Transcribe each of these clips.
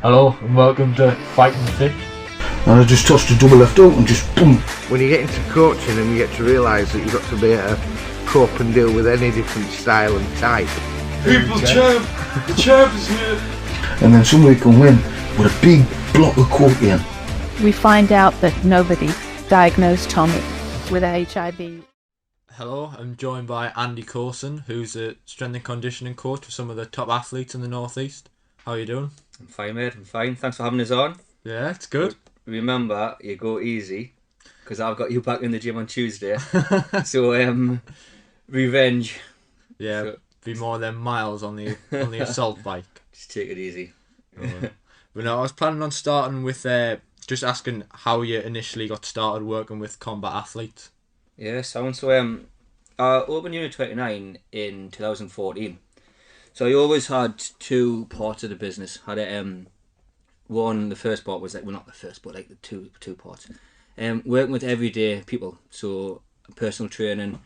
Hello and welcome to Fighting Fit. And I just tossed a double left out and just boom. When you get into coaching and you get to realise that you've got to be able to cope and deal with any different style and type. People champ! The champ is here! And then somebody can win with a big block of cocaine. We find out that nobody diagnosed Tommy with HIV. Hello, I'm joined by Andy Coulson, who's a strength and conditioning coach for some of the top athletes in the Northeast. How are you doing? I'm fine, mate. I'm fine. Thanks for having us on. Yeah, it's good. Remember, you go easy, because I've got you back in the gym on Tuesday. So, revenge. Yeah, So, be more than miles on the assault bike. just take it easy. But no, I was planning on starting with just asking how you initially got started working with combat athletes. Yeah, sounds so. I opened Unit 29 in 2014. So I always had two parts of the business. Had a one. The first part was not the first, but like the two parts. Working with everyday people, so personal training,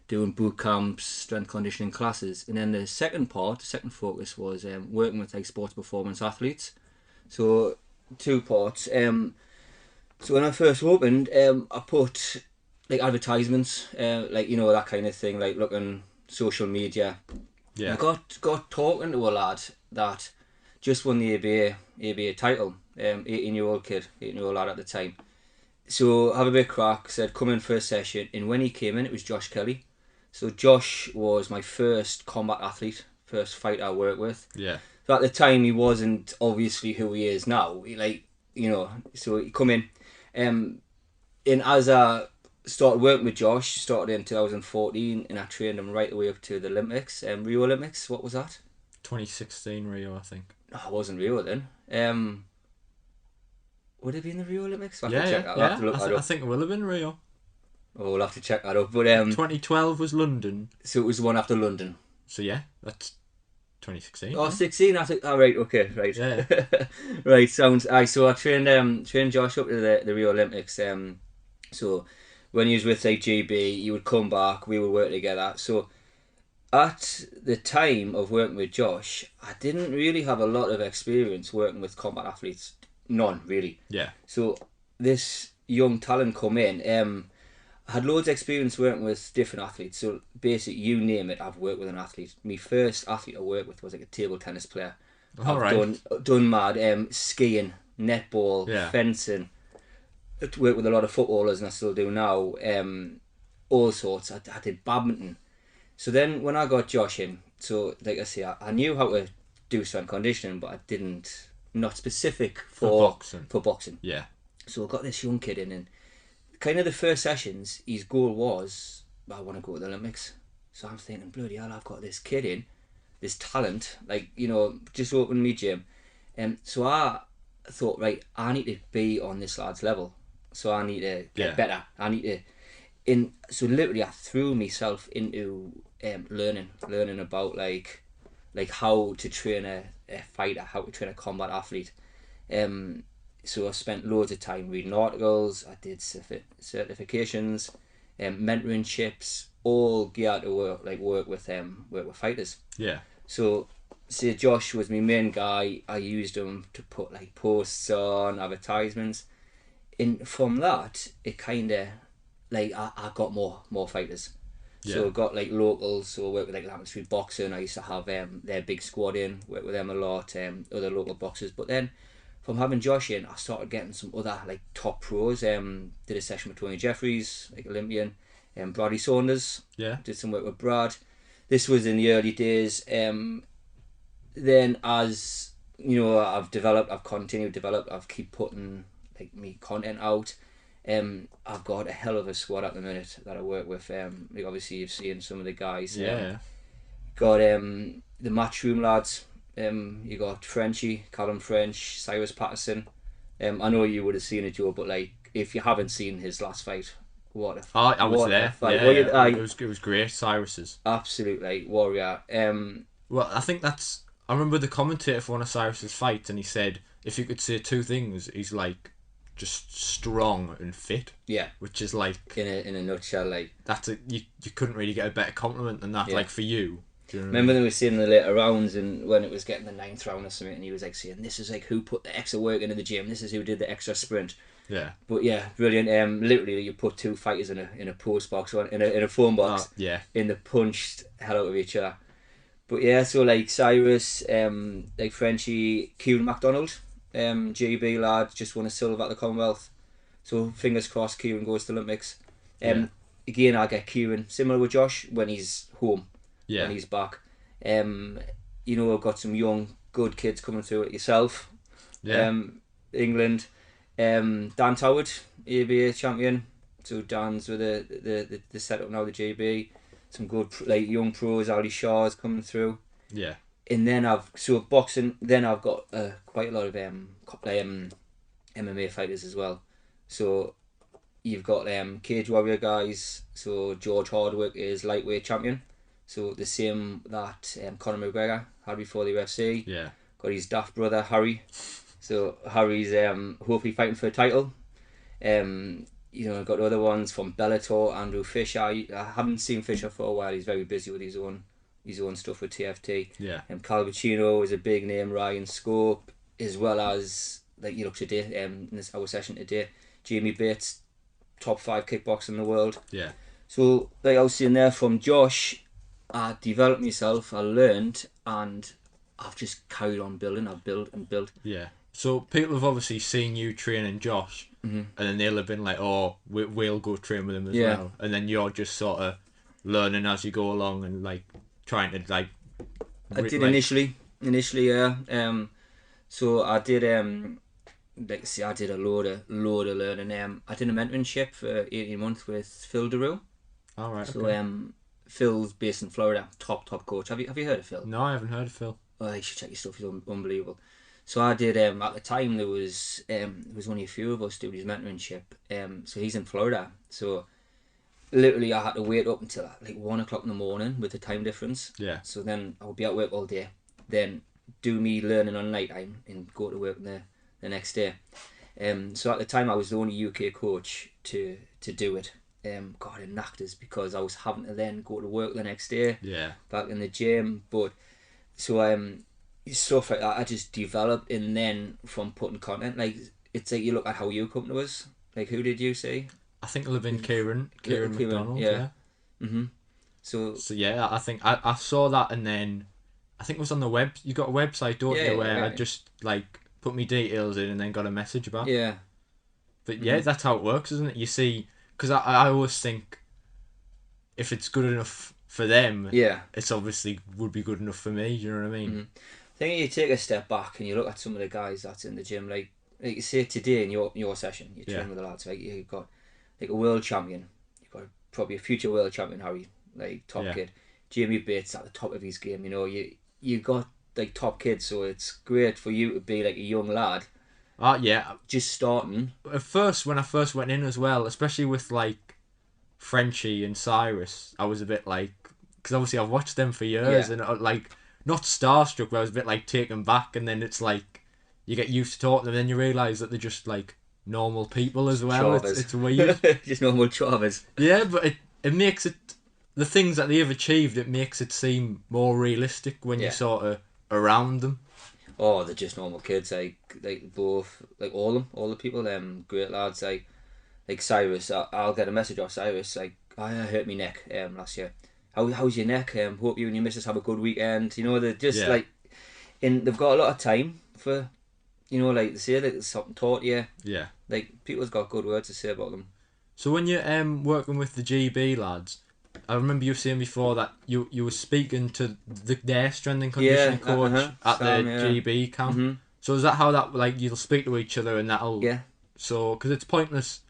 doing boot camps, strength conditioning classes, and then the second focus was working with like sports performance athletes. So two parts. So when I first opened, I put like advertisements, that kind of thing, like looking social media. Yeah. I got talking to a lad that just won the ABA title, 18-year-old lad at the time. So have a bit of crack, said come in for a session, and when he came in it was Josh Kelly. So Josh was my first combat athlete, first fighter I worked with. Yeah. So at the time he wasn't obviously who he is now. So he come in, and as I started working with Josh, started in 2014, and I trained him right the way up to the Olympics, Rio Olympics. What was that? 2016 Rio, I think. No, it wasn't Rio then. Would it be in the Rio Olympics? I think it will have been Rio. Oh, we'll have to check that up. But 2012 was London. So it was the one after London. So yeah, that's 2016. Oh, 16. I think. Oh, right. Okay. Right. Yeah. Right. Sounds. So I trained Josh up to the Rio Olympics. So when he was with like GB, he would come back. We would work together. So at the time of working with Josh, I didn't really have a lot of experience working with combat athletes. None really. Yeah. So this young talent come in. I had loads of experience working with different athletes. So basically, you name it, I've worked with an athlete. My first athlete I worked with was like a table tennis player. Done mad. Skiing, netball, fencing. Worked with a lot of footballers, and I still do now. All sorts. I did badminton. So then when I got Josh in, so like I say, I knew how to do strength conditioning, but I didn't, not specific for boxing. Yeah. So I got this young kid in, and kind of the first sessions, his goal was, I want to go to the Olympics. So I'm thinking, bloody hell, I've got this kid in, this talent, just opened me gym. So I thought, right, I need to be on this lad's level. So I need to get better. So literally I threw myself into learning about like how to train a fighter, how to train a combat athlete. So I spent loads of time reading articles. I did certifications, mentorships, all geared to work with fighters. Yeah. So say Josh was my main guy. I used him to put like posts on, advertisements. And from that, it kind of, I got more fighters. Yeah. So I got like locals, so I worked with like Lamont Street Boxing. I used to have their big squad in, work with them a lot, other local boxers. But then from having Josh in, I started getting some other like top pros. Did a session with Tony Jeffries, like Olympian, Bradley Saunders. Yeah. Did some work with Brad. This was in the early days. Then as I've continued to develop, I've keep putting like me content out. I've got a hell of a squad at the minute that I work with. Obviously you've seen some of the guys. Yeah. Got the Matchroom lads. You got Frenchie, Callum French, Cyrus Patterson. I know you would have seen it, Joe, but like if you haven't seen his last fight, I was there. Fight. Yeah. It was great. Cyrus's absolutely warrior. Well, I think I remember the commentator for one of Cyrus's fights, and he said if you could say two things, he's like just strong and fit. Yeah. Which is like in a nutshell, like you couldn't really get a better compliment than that. Yeah. Like for you. Do you know what I Remember mean? they were saying in the later rounds, and when it was getting the 9th round or something, and he was like saying, "This is like who put the extra work into the gym. This is who did the extra sprint." Yeah. But yeah, brilliant. Literally, you put two fighters in a post box, or in a phone box, Yeah. in the punched hell out of each other. But yeah, so like Cyrus, like Frenchie, Kieran MacDonald, GB lad, just won a silver at the Commonwealth. So fingers crossed, Kieran goes to Olympics. Yeah. Again, I get Kieran similar with Josh when he's home, Yeah. when he's back. You know, I've got some young, good kids coming through it yourself. Yeah. England. Dan Toward, ABA champion. So Dan's with the setup now, the GB. Some good like young pros, Ali Shaw's coming through. Yeah. And then boxing. Then I've got quite a lot of MMA fighters as well. So you've got Cage Warrior guys. So George Hardwick is lightweight champion. So the same that Conor McGregor had before the UFC. Yeah. Got his daft brother Harry. So Harry's hopefully fighting for a title. You know, I've got other ones from Bellator, Andrew Fisher. I haven't seen Fisher for a while. He's very busy with his own stuff with TFT. Yeah. Calvacino is a big name. Ryan Scope, as well as like you look today in our session today, Jamie Bates, top 5 kickboxer in the world. Yeah. So like I was saying there from Josh, I developed myself, I learned, and I've just carried on building. I've built and built. Yeah. So people have obviously seen you training Josh, and then they'll have been like, "Oh, we'll go train with him as Yeah. well." And then you're just sort of learning as you go along and like trying to like. I did initially, yeah. So I did like see, I did a load of learning. I did a mentorship for 18 months with Phil DeRue. All right. So Okay. Phil's based in Florida, top coach. Have you heard of Phil? No, I haven't heard of Phil. Oh, you should check your stuff. He's unbelievable. So I did. At the time, there was only a few of us doing his mentorship. So he's in Florida. So literally, I had to wait up until like 1 o'clock in the morning with the time difference. Yeah. So then I would be at work all day. Then do me learning on night time and go to work the next day. So at the time, I was the only UK coach to do it. God, it knocked us because I was having to then go to work the next day. Yeah. Back in the gym, but so stuff like that I just developed, and then from putting content, like it's like you look at how you come to us. Like who did you say? I think it'll have been Kieran Kieran, McDonald. yeah. Yeah. So So yeah, I think I saw that, and then I think it was on the web. You got a website, don't Yeah, you? Where yeah. I just like put my details in and then got a message back. yeah, But yeah, that's how it works, isn't it? You see, because I always think if it's good enough for them, yeah. it's obviously would be good enough for me. You know what I mean? I think you take a step back and you look at some of the guys that's in the gym, like you say today in your session, you train Yeah. with the lads, like you've got like a world champion, you've got probably a future world champion, Harry, like top Yeah. kid, Jamie Bates at the top of his game. You know, you got like top kids, so it's great for you to be like a young lad Yeah. just starting. At first, when I first went in as well, especially with like Frenchie and Cyrus, I was a bit like, because obviously I've watched them for years, Yeah. and like not starstruck, but I was a bit like taken back, and then it's like you get used to talking to them, and then you realise that they're just like normal people as well. Chavez. It's weird. Just normal Chavez. Yeah, but it makes it, the things that they've achieved, it makes it seem more realistic when Yeah. you're sort of around them. Oh, they're just normal kids, like both, like all the people, great lads, like Cyrus. I'll get a message off Cyrus, like, I hurt my neck last year. How's your neck? Hope you and your missus have a good weekend. You know, they're just Yeah. like, they've got a lot of time for, you know, like they say that there's something taught you. Yeah. Like people's got good words to say about them. So when you're working with the GB lads, I remember you saying before that you were speaking to their strength and conditioning Yeah, coach at Sam, the yeah. GB camp. Mhm. So is that how that, like, you'll speak to each other and that'll... Yeah. So, because it's pointless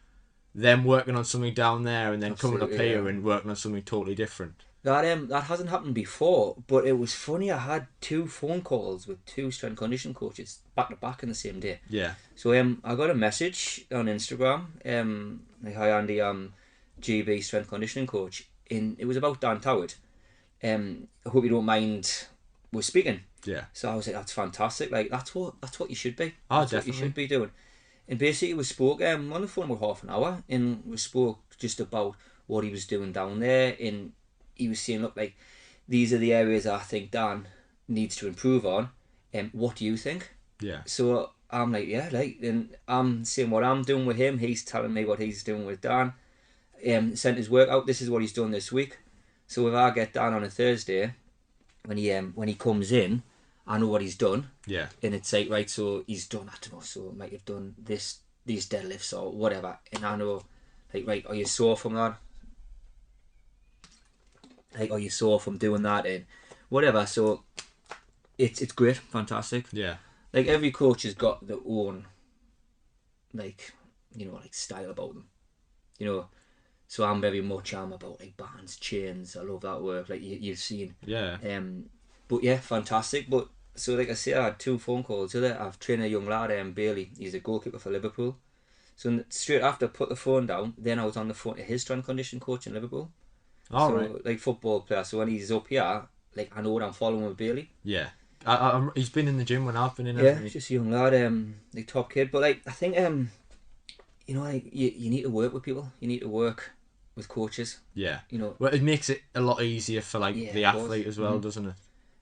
them working on something down there and then coming up Absolutely, here yeah. and working on something totally different. That hasn't happened before, but it was funny. I had 2 phone calls with 2 strength conditioning coaches back to back in the same day. Yeah. So I got a message on Instagram. Like, hi Andy, I'm GB strength conditioning coach. It was about Dan Toward. I hope you don't mind we're speaking. Yeah. So I was like, that's fantastic. Like that's what you should be. Oh, That's what definitely. you should be doing. And basically we spoke on the phone for half an hour, and we spoke just about what he was doing down there, and he was saying, look, like these are the areas I think Dan needs to improve on. What do you think? Yeah. So I'm like, yeah, like, and I'm seeing what I'm doing with him. He's telling me what he's doing with Dan. Sent his work out. This is what he's done this week. So if I get Dan on a Thursday, when he comes in, I know what he's done. Yeah. And it's like, right, so he's done, I don't know, so might have done these deadlifts or whatever, and I know, like, right, are you sore from that? Like, are you sore from doing that and whatever? So it's great, fantastic. Yeah. Like, every coach has got their own, like, like, style about them, So I'm very much about like bands, chains. I love that work. Like you've seen. Yeah. But yeah, fantastic. But so like I say, I had 2 phone calls today. I've trained a young lad, Bailey. He's a goalkeeper for Liverpool. So straight after I put the phone down, then I was on the phone to his strength condition coach in Liverpool. Right. Like football player. So when he's up here, like I know what I'm following with Bailey. Yeah. He's been in the gym when I've been in. Yeah, just a young lad, like top kid. But like I think like you need to work with people. You need to work with coaches. Yeah. Well, it makes it a lot easier for like the athlete as well, doesn't it?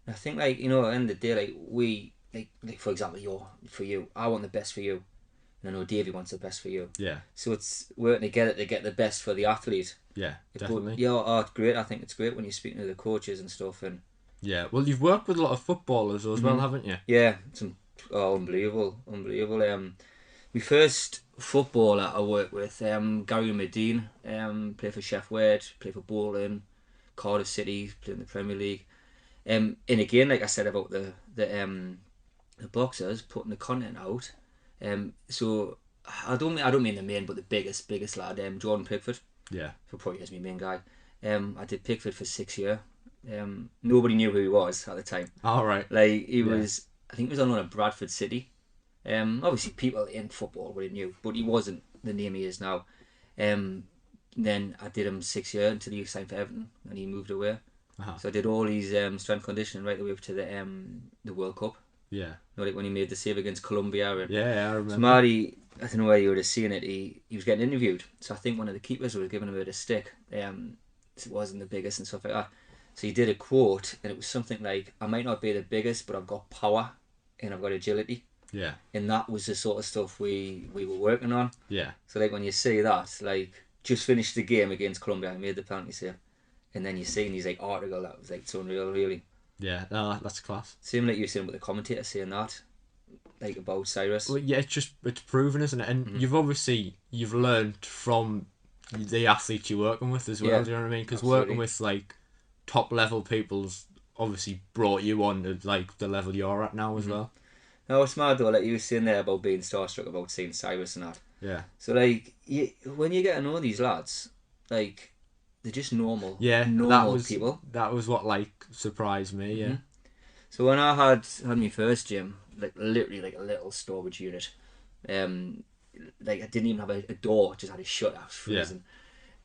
I think like at the end of the day, like we like for example, for you, I want the best for you, and I know Davey wants the best for you. Yeah. So it's working together to get the best for the athlete. Yeah, definitely. It's great. I think it's great when you're speaking to the coaches and stuff. And yeah, well, you've worked with a lot of footballers as well, haven't you? Yeah, unbelievable. My first footballer I worked with, Gary Medine, played for Chef Wade, played for Bowling, Cardiff City, played in the Premier League. And again, like I said about the boxers putting the content out. So I don't mean the main, but the biggest lad, Jordan Pickford. Yeah. So probably is my main guy. I did Pickford for 6 years. Nobody knew who he was at the time. All right. Like he was, I think he was on loan at Bradford City. Obviously people in football would have knew, but he wasn't the name he is now. Then I did him 6 years until he signed for Everton and he moved away. So I did all his strength conditioning right the way up to the World Cup. Yeah. Like when he made the save against Colombia. And yeah, I remember. So Marty, I don't know where you would have seen it. He was getting interviewed. So I think one of the keepers was giving him a bit of stick. It wasn't the biggest and stuff like that. So he did a quote, and it was something like, "I might not be the biggest, but I've got power and I've got agility." Yeah. And that was the sort of stuff we were working on. Yeah. So like when you see that, like just finished the game against Colombia, I made the penalty save, and then you see these like article that was like it's unreal, really. Yeah, no, that's class. Same like you were saying with the commentator saying that, like about Cyrus. Well, yeah, it's proven, isn't it? And you've learned from the athletes you're working with as well. Yeah, do you know what I mean? Because absolutely. working with like top level people's obviously brought you on to like the level you're at now as well. No, it's mad though. Like you were saying there about being starstruck about seeing Cyrus and that. Yeah. So like when you get to know these lads, like they're just normal. Yeah. Normal people. That was what like surprised me. Yeah. So when I had my first gym, like literally like a little storage unit, like I didn't even have a door, just had it shut. I was freezing.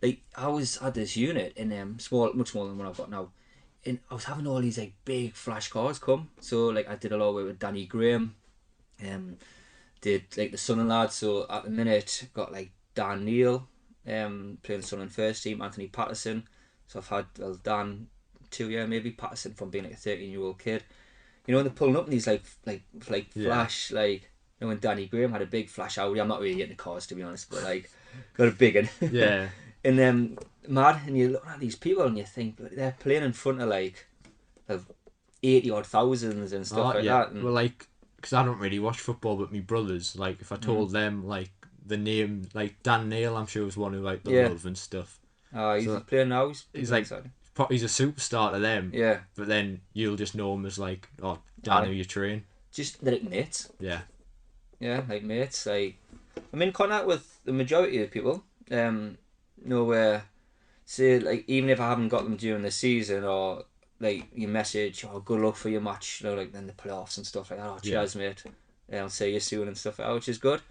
Like I had this unit in much smaller than what I've got now, and I was having all these like big flash cars come. So like I did a lot of work with Danny Graham, did like the Sunderland lads. So at the minute got like Dan Neal, playing the Sunderland first team, Anthony Patterson. So I've had Dan 2 years maybe, Patterson from being like a 13-year-old kid. And they're pulling up in these like flash, like when Danny Graham had a big flash Audi. I'm not really into cars to be honest, but like got a big one. Yeah. And then mad, and you look at these people and you think they're playing in front of like of 80 odd thousands and stuff like that. And well, like because I don't really watch football, but my brothers, like if I told them like the name, like Dan Neal, I'm sure was one who like the love and stuff. He's playing now. He's like he's a superstar to them. Yeah. But then you'll just know him as like, oh, Dan, who you train. Just like mates. Yeah. Yeah, like mates. Like I'm in contact with the majority of people. Say like even if I haven't got them during the season, or like you message, "Oh, good luck for your match," like then the playoffs and stuff like that. "Oh, cheers, mate. I'll see you soon" and stuff like that, which is good.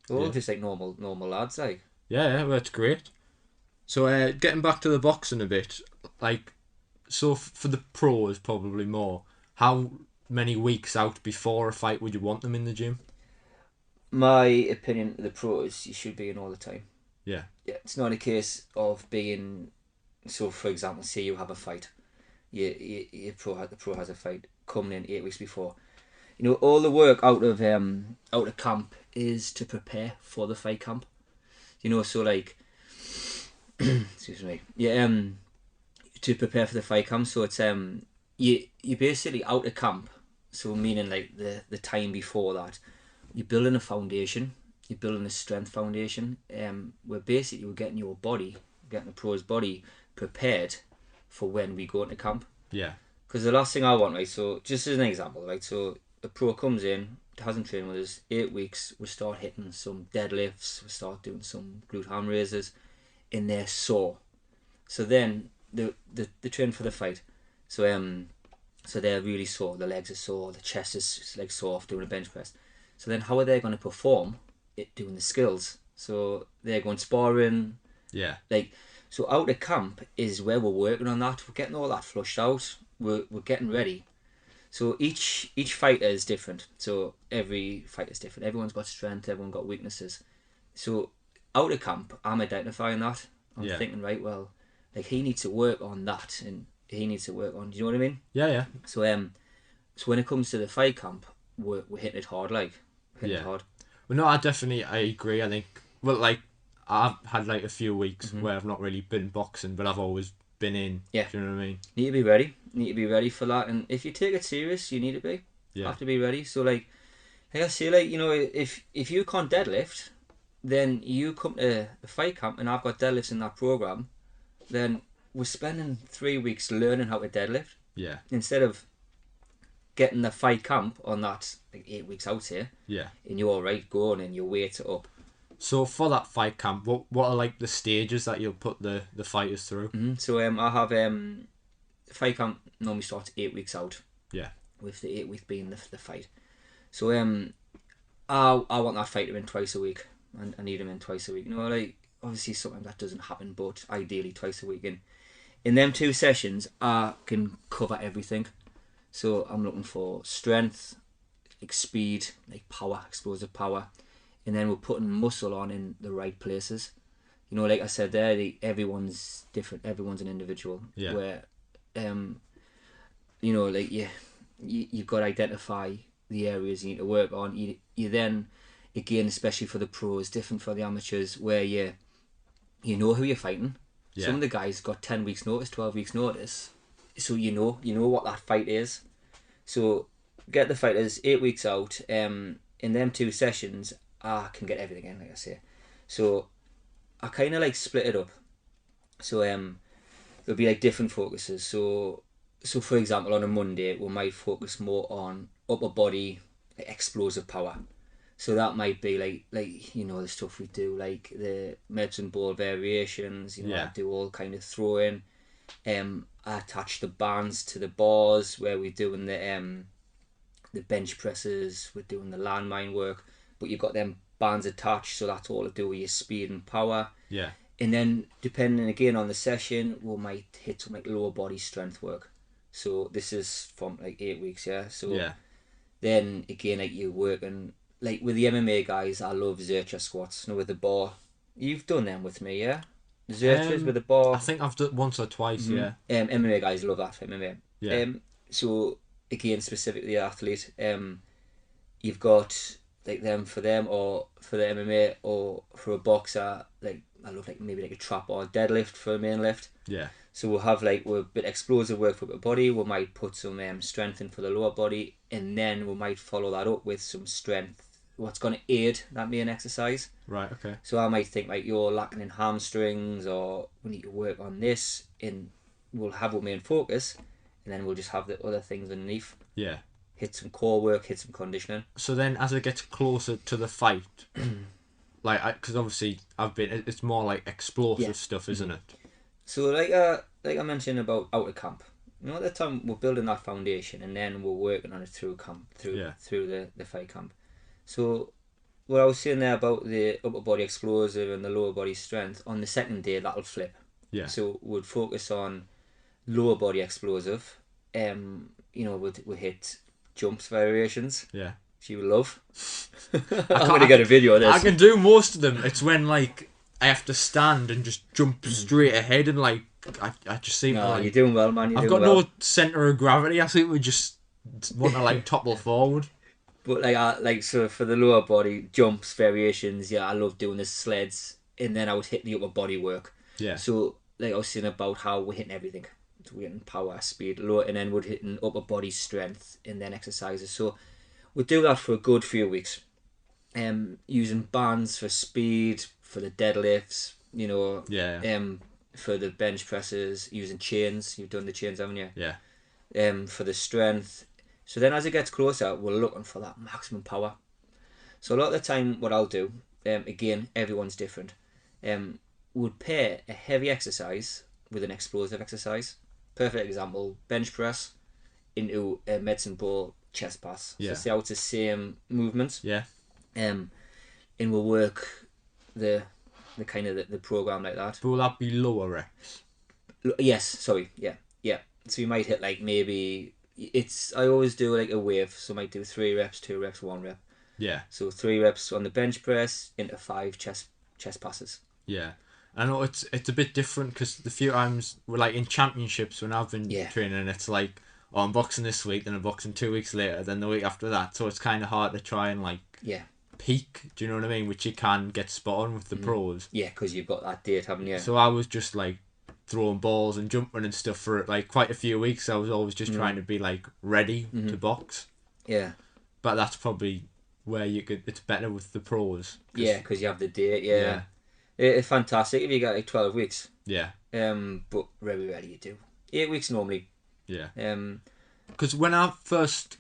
We're all just like normal lads, like. Yeah, well, that's great. So getting back to the boxing a bit, like, so for the pros probably more, how many weeks out before a fight would you want them in the gym? My opinion, the pros, you should be in all the time. Yeah. Yeah, it's not a case of being, so for example, say you have a fight, the pro has a fight coming in 8 weeks before. You know, all the work out of camp is to prepare for the fight camp. You know, so like, excuse me, yeah, to prepare for the fight camp. So it's you basically out of camp. So meaning like the time before that, you're building a foundation. You're building a strength foundation. Where basically we're getting your body, getting the pro's body prepared for when we go into camp. Yeah. Because the last thing I want, right? So just as an example, right? So a pro comes in, hasn't trained with us 8 weeks. We start hitting some deadlifts. We start doing some glute ham raises, and they're sore. So then the train for the fight. So they're really sore. The legs are sore. The chest is like sore off doing a bench press. So then how are they going to perform it doing the skills? So they're going sparring. Yeah. Like, so out of camp is where we're working on that. We're getting all that flushed out. We're getting ready. So each fighter is different. So every fighter is different. Everyone's got strength. Everyone's got weaknesses. So out of camp, I'm identifying that. I'm thinking, right, well, like he needs to work on that, and he needs to work on. Do you know what I mean? Yeah, yeah. So so when it comes to the fight camp, we're hitting it hard, like hitting it hard. Well, no, I agree. I think, well, like, I've had like a few weeks where I've not really been boxing, but I've always been in. Yeah. Do you know what I mean? Need to be ready. Need to be ready for that. And if you take it serious, you need to be. Yeah. Have to be ready. So like I say, like, you know, if you can't deadlift, then you come to the fight camp and I've got deadlifts in that program, then we're spending 3 weeks learning how to deadlift. Yeah. Instead of getting the fight camp on that like 8 weeks out here. Yeah. And you're right going and your weights are up. So for that fight camp, what are like the stages that you'll put the fighters through? So I have fight camp normally starts 8 weeks out. Yeah. With the 8 week being the fight. So I want that fighter in twice a week. And I need him in twice a week. You know, like obviously sometimes that doesn't happen, but ideally twice a week. And in them 2 sessions, I can cover everything. So I'm looking for strength, like speed, like power, explosive power, and then we're putting muscle on in the right places. You know, like I said there, everyone's different. Everyone's an individual. Yeah. Where, you know, like you've got to identify the areas you need to work on. You then, again, especially for the pros, different for the amateurs, where you know who you're fighting. Yeah. Some of the guys got 10 weeks notice, 12 weeks notice, so you know what that fight is. So get the fighters 8 weeks out. In them 2 sessions, I can get everything in, like I say. So I kind of like split it up. So there'll be like different focuses. So for example, on a Monday, we might focus more on upper body, like explosive power. So that might be like you know, the stuff we do, like the medicine ball variations. You know, I do all kind of throwing. I attach the bands to the bars where we're doing the bench presses. We're doing the landmine work, but you've got them bands attached, so that's all to do with your speed and power. Yeah. And then depending again on the session, we might hit some like lower body strength work. So this is from like 8 weeks, yeah. So then again, like you're working like with the MMA guys. I love Zercher squats, you know, with the bar. You've done them with me, yeah. Zerchers with the bar. I think I've done once or twice. Yeah. MMA guys love that for MMA. Yeah. So again, specifically the athlete, you've got like them for them, or for the MMA, or for a boxer, like I love like maybe like a trap or a deadlift for a main lift. Yeah. So we'll have like a bit explosive work for the body. We might put some strength in for the lower body, and then we might follow that up with some strength. What's going to aid that main exercise. Right. Okay. So I might think like you're lacking in hamstrings, or we need to work on this, and we'll have our main focus, and then we'll just have the other things underneath. Yeah. Hit some core work, hit some conditioning. So then, as it gets closer to the fight, like, because obviously it's more like explosive stuff, isn't it? So like I mentioned about out of camp, you know, at the time we're building that foundation, and then we're working on it through camp, through the fight camp. So what I was saying there about the upper body explosive and the lower body strength, on the second day that'll flip. Yeah. So we'd focus on lower body explosive. You know, we'd hit jumps variations. Yeah. Which you love. I'm gonna get a video of this. I can do most of them. It's when like I have to stand and just jump straight ahead and like I just seem to No, like. you're doing well, man. You're I've doing got well. no centre of gravity. I think we just want to like topple forward. But so for the lower body jumps variations, yeah, I love doing the sleds, and then I would hit the upper body work. Yeah. So like I was saying about how we're hitting everything. So we're hitting power, speed, low, and then we're hitting upper body strength, and then exercises. So we do that for a good few weeks. Using bands for speed, for the deadlifts, Yeah. for the bench presses, using chains. You've done the chains, haven't you? Yeah. For the strength. So then as it gets closer, we're looking for that maximum power. So a lot of the time what I'll do, again, everyone's different, would pair a heavy exercise with an explosive exercise. Perfect example, bench press into a medicine ball chest pass. Yeah. So see how it's the same movement. Yeah. And we'll work the kind of the program like that. But will that be lower reps? Yes, sorry, yeah. So you might hit like maybe I always do like a wave, so I might do 3 reps, 2 reps, 1 rep. Yeah. So 3 reps on the bench press into 5 chest passes. Yeah. I know it's a bit different because the few times we're like in championships when I've been training, it's like, oh, I'm boxing this week, then I'm boxing 2 weeks later, then the week after that. So it's kind of hard to try and like peak. Do you know what I mean? Which you can get spot on with the pros. Yeah, because you've got that date, haven't you? So I was just like throwing balls and jumping and stuff for like quite a few weeks. I was always just trying to be like ready to box. Yeah. But that's probably where it's better with the pros. Yeah, because you have the date. Yeah. It's fantastic if you got like 12 weeks. Yeah. But very rarely you do. 8 weeks normally. Yeah. Um. Because when I first,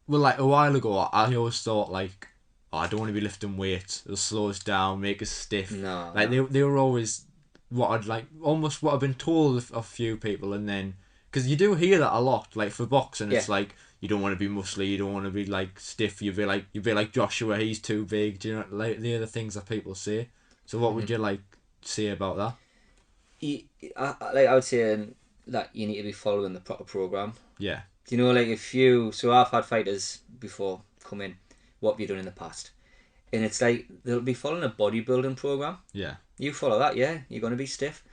well, like a while ago, I always thought like, oh, I don't want to be lifting weights. It'll slow us down, make us stiff. No. Like they were always what I've been told of a few people, and then because you do hear that a lot, like for boxing, it's like you don't want to be muscly, you don't want to be like stiff. You'd be like Joshua, he's too big. Do you know like the other things that people say? So what would you like say about that? I would say that you need to be following the proper program. Yeah. Do you know, like so I've had fighters before come in, what have you done in the past? And it's like, they'll be following a bodybuilding program. Yeah. You follow that, yeah, you're going to be stiff.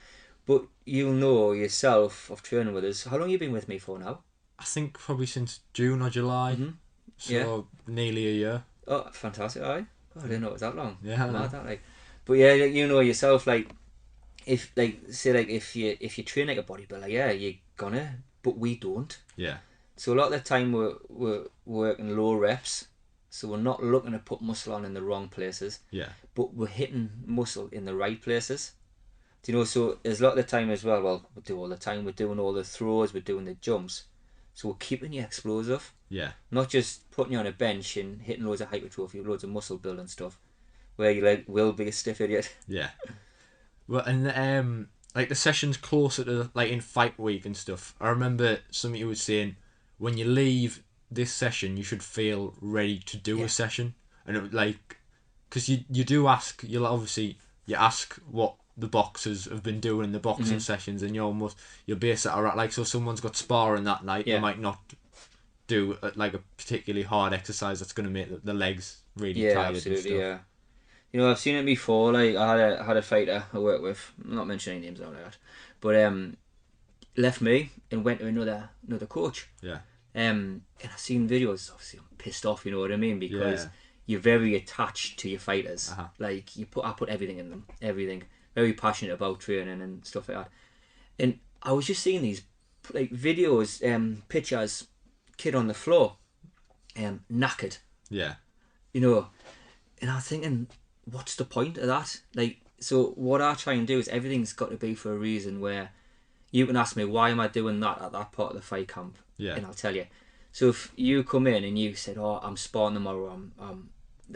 But you'll know yourself of training with us. How long have you been with me for now? I think probably since June or July. So nearly a year. Oh, fantastic, aye. Oh, I didn't know it was that long. Yeah. Mad, that, like. But yeah, you know yourself, like, if you train like a bodybuilder, yeah, you're gonna, but we don't. Yeah. So a lot of the time we're working low reps, so we're not looking to put muscle on in the wrong places. Yeah. But we're hitting muscle in the right places. Do you know? So there's a lot of the time as well. Well, we do all the time. We're doing all the throws. We're doing the jumps. So we're keeping you explosive. Yeah. Not just putting you on a bench and hitting loads of hypertrophy, loads of muscle building stuff, where you like will be a stiff idiot. Yeah. Well, and like the sessions closer to like in fight week and stuff. I remember something you were saying, when you leave this session, you should feel ready to do a session, and it, like, because you do ask, you ask what the boxers have been doing in the boxing sessions, and you'll base that around, like, so someone's got sparring that night, they might not do like a particularly hard exercise that's going to make the legs really tired and stuff. Yeah. You know, I've seen it before. Like I had a fighter I worked with. I'm not mentioning names out like that, but left me and went to another coach. Yeah. And I've seen videos. Obviously, I'm pissed off. You know what I mean? Because you're very attached to your fighters. Like I put everything in them. Everything. Very passionate about training and stuff like that. And I was just seeing these like videos, pictures, kid on the floor, knackered. Yeah. You know, and I'm thinking, what's the point of that? Like, so what I try and do is everything's got to be for a reason, where you can ask me, why am I doing that at that part of the fight camp? Yeah. And I'll tell you. So if you come in and you said, oh, I'm sparring tomorrow,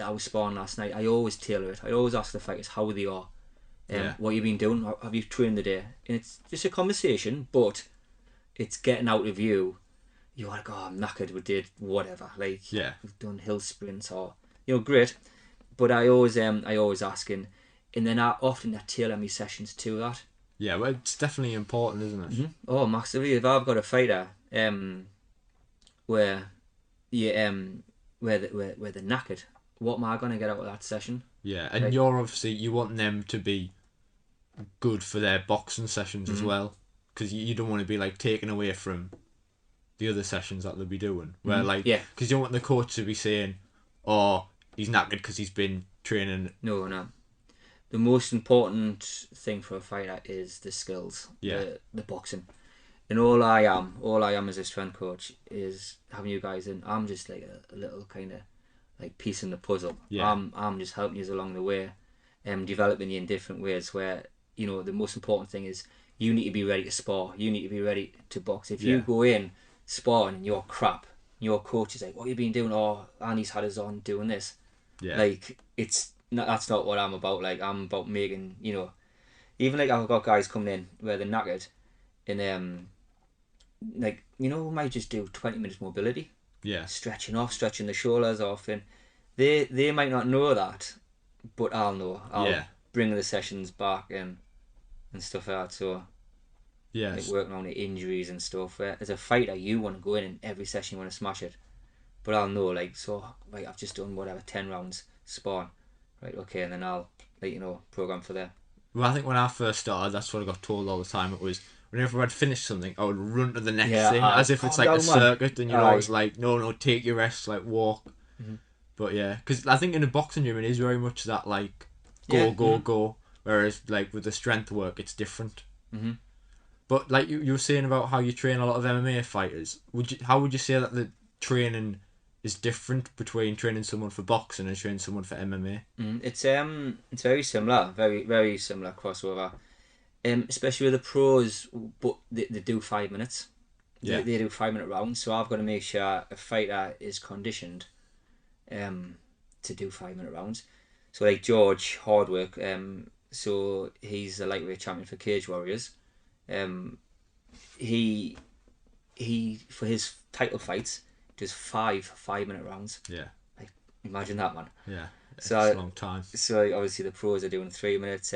I was sparring last night, I always tailor it. I always ask the fighters how they are. What you've been doing, have you trained the day? And it's just a conversation, but it's getting out of you. You're like, oh, I'm knackered, we did whatever. Like, we've done hill sprints or, great. But I always ask, and then I often tailor my sessions to that. Yeah, well, it's definitely important, isn't it? Mm-hmm. Oh, massively. If I've got a fighter, where they're knackered, what am I going to get out of that session? Yeah, and you're obviously, you want them to be good for their boxing sessions as well. because you don't want to be like taken away from the other sessions that they'll be doing. Where like, Yeah. because you don't want the coach to be saying, "Oh, he's knackered because he's been training." No. The most important thing for a fighter is the skills, Yeah. the boxing. And all I am as a strength coach is having you guys in. I'm just like a little kind of like piece in the puzzle. Yeah. I'm just helping you along the way, developing you in different ways. Where the most important thing is you need to be ready to spar. You need to be ready to box. If you Yeah. go in sparring and you're crap, your coach is like, "What have you been doing?" Oh, Andy's had us on doing this. Yeah. Like that's not what I'm about. Like I'm about making even like I've got guys coming in where they're knackered, and like we might just do 20 minutes mobility, Yeah. stretching the shoulders off, and they might not know that, but I'll know. I'll bring the sessions back and stuff like that. So Yeah. like working on the injuries and stuff. As a fighter, you want to go in and every session you want to smash it, but I'll know like I've just done whatever 10 rounds sparring, right? Okay, and then I'll program for that. Well, I think when I first started, that's what I got told all the time. It was whenever I'd finish something, I would run to the next thing as if it's calm like a down, man. circuit, and you're always like, no, take your rest, like walk. But yeah, because I think in a boxing gym it is very much that like go, whereas like with the strength work it's different. But like you were saying about how you train a lot of MMA fighters, how would you say that the training is different between training someone for boxing and training someone for MMA? It's very similar, very very similar crossover. Especially with the pros, but they do 5 minutes. Yeah. They do 5 minute rounds, so I've got to make sure a fighter is conditioned to do 5 minute rounds. So like George Hardwork, so he's a lightweight champion for Cage Warriors. He for his title fights does 5 minute rounds. Yeah. Like imagine that, man. Yeah. It's So a long time. So obviously the pros are doing 3 minutes.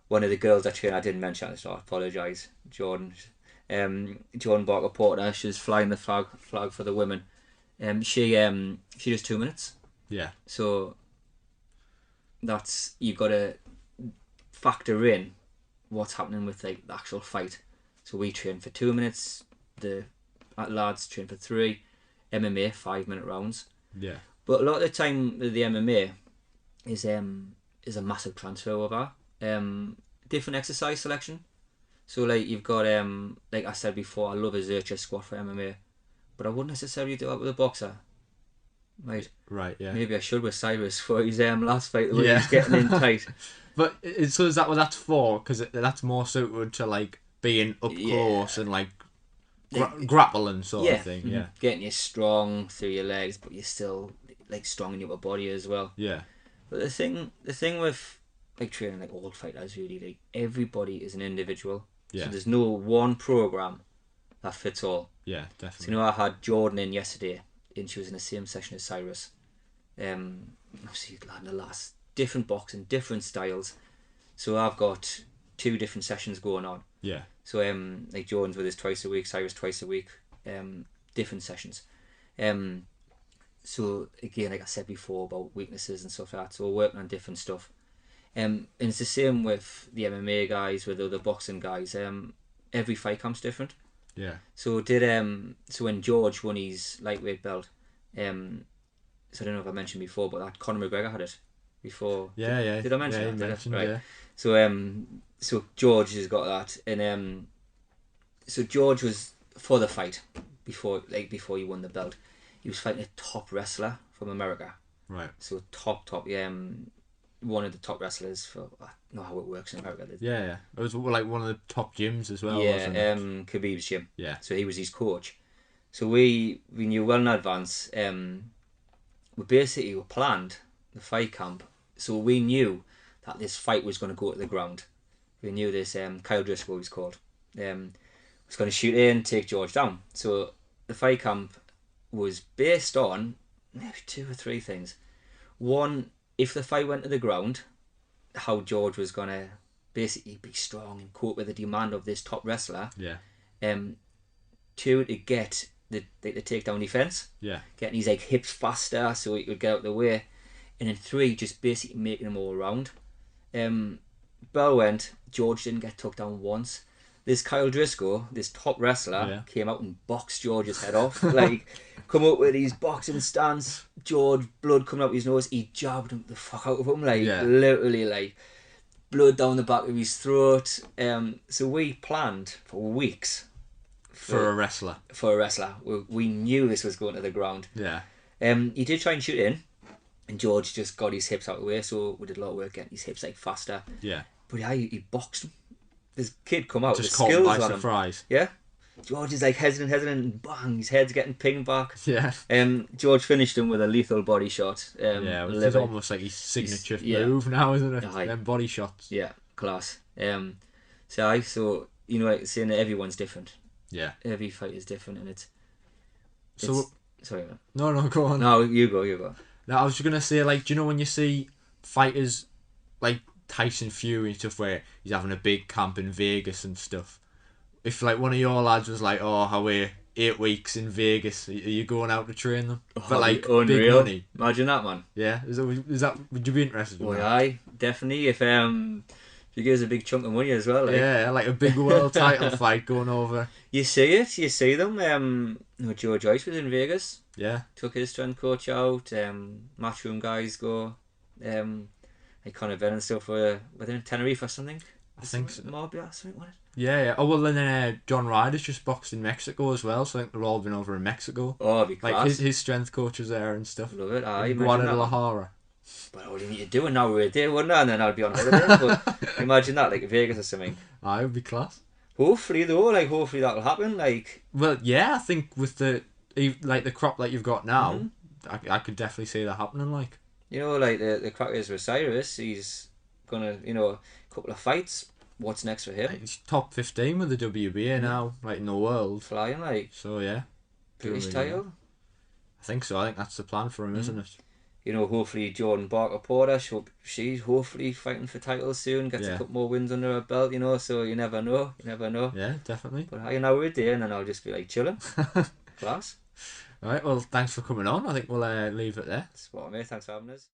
One of the girls I train, I didn't mention, so I apologise, Jordan. Jordan Barker Porter, she's flying the flag for the women. She does 2 minutes. Yeah. So that's, you've got to factor in what's happening with like the actual fight. So we train for 2 minutes. The lads train for 3. MMA 5 minute rounds. Yeah. But a lot of the time with the MMA is a massive transfer over. Different exercise selection. So like you've got like I said before, I love a Zercher squat for MMA, but I wouldn't necessarily do that with a boxer. Right. Right. Yeah. Maybe I should with Cyrus for his last fight the way he's getting in tight. But so is that what that's for? Because that's more suited to like being up close and like grappling sort of thing. Yeah. Getting you strong through your legs, but you're still like strong in your body as well. Yeah. But the thing with like training like all fighters, really, like everybody is an individual. Yeah. So there's no one program that fits all. Yeah, So definitely. I had Jordan in yesterday, and she was in the same session as Cyrus. Obviously, the last different boxing, different styles. So I've got 2 different sessions going on. Yeah. So like Jordan's with us twice a week, Cyrus twice a week. Different sessions. So again, like I said before about weaknesses and stuff like that. So we're working on different stuff. And it's the same with the MMA guys, with other boxing guys. Every fight camp's different. Yeah. So so when George won his lightweight belt, so I don't know if I mentioned before, but that Conor McGregor had it before. Yeah. Did I mention yeah, that? you mentioned, Right. yeah. So George has got that, and so George was for the fight before he won the belt. He was fighting a top wrestler from America. Right. So top, one of the top wrestlers for, I don't know how it works in America. Yeah. It was like one of the top gyms as well, Yeah, wasn't it? Khabib's gym. Yeah. So he was his coach. So we knew well in advance. We basically were planned the fight camp. So we knew that this fight was going to go to the ground. We knew this. Kyle Driscoll was called. Was going to shoot in, take George down. So the fight camp was based on maybe 2 or 3 things. One, if the fight went to the ground, how George was going to basically be strong and cope with the demand of this top wrestler. Yeah. 2, to get the takedown defense. Yeah. Getting his like hips faster so he could get out of the way. And then 3, just basically making him all around. Bell went, George didn't get took down once. this Kyle Driscoll, this top wrestler, Yeah. came out and boxed George's head off. Like, come up with these boxing stance, George, blood coming out his nose, he jabbed him the fuck out of him, like, Yeah. literally, like, blood down the back of his throat. So we planned for weeks For a wrestler. for a wrestler. We knew this was going to the ground. Yeah. He did try and shoot in, and George just got his hips out of the way, so we did a lot of work getting his hips, like, faster. Yeah. But yeah, he boxed him. This kid come out, Just the caught him skills by on him. surprise. Yeah. George is like hesitant, and bang, his head's getting pinged back. Yeah. George finished him with a lethal body shot. Yeah, which is liver. almost like his signature yeah. move now, isn't it? Aye. Them body shots. Yeah, class. So you know, like saying that everyone's different. Yeah. Every fight is different, and it's So sorry, man. no, go on. No, you go. No, I was just gonna say, like, do you know when you see fighters like Tyson Fury and stuff where he's having a big camp in Vegas and stuff? If like one of your lads was like, "Oh, how are 8 weeks in Vegas? Are you going out to train them for like big unreal. money?" Imagine that, man. Yeah, is that would you be interested in Well, that? aye, definitely. If you give us a big chunk of money as well, like, Yeah, like a big world title fight going over. you see it, you see them. Joe Joyce was in Vegas. Yeah, Took his strength coach out. Matchroom guys go. Like Conor Benn and stuff were they in Tenerife or something? I think so. Marbella, something was it? Yeah. Oh well, and then John Ryder's just boxed in Mexico as well, so I think they've all been over in Mexico. Oh, it'd be class. Like his strength coaches there and stuff. Love it. Aye, In imagine that. Guadalajara. But all you need to do and now we're there, wouldn't I? And then I'd be on holiday. But imagine that, like Vegas or something. Aye, it would be class. Hopefully though, like hopefully that'll happen. Like, Well, yeah, I think with the crop that you've got now, Mm-hmm. I could definitely see that happening. Like, you know, like the crack is with Cyrus, he's gonna, a couple of fights. What's next for him? he's top 15 with the WBA now, like in the world. Flying, like, So yeah, British Doing really title. well. I think so. I think that's the plan for him, isn't it? Hopefully Jordan Barker Porter, she's hopefully fighting for titles soon, gets Yeah. a couple more wins under her belt, so you never know. Yeah, definitely. But now we're there, and then I'll just be like chilling. Class. All right. Well, thanks for coming on. I think we'll leave it there. Spot on, mate. Thanks for having us.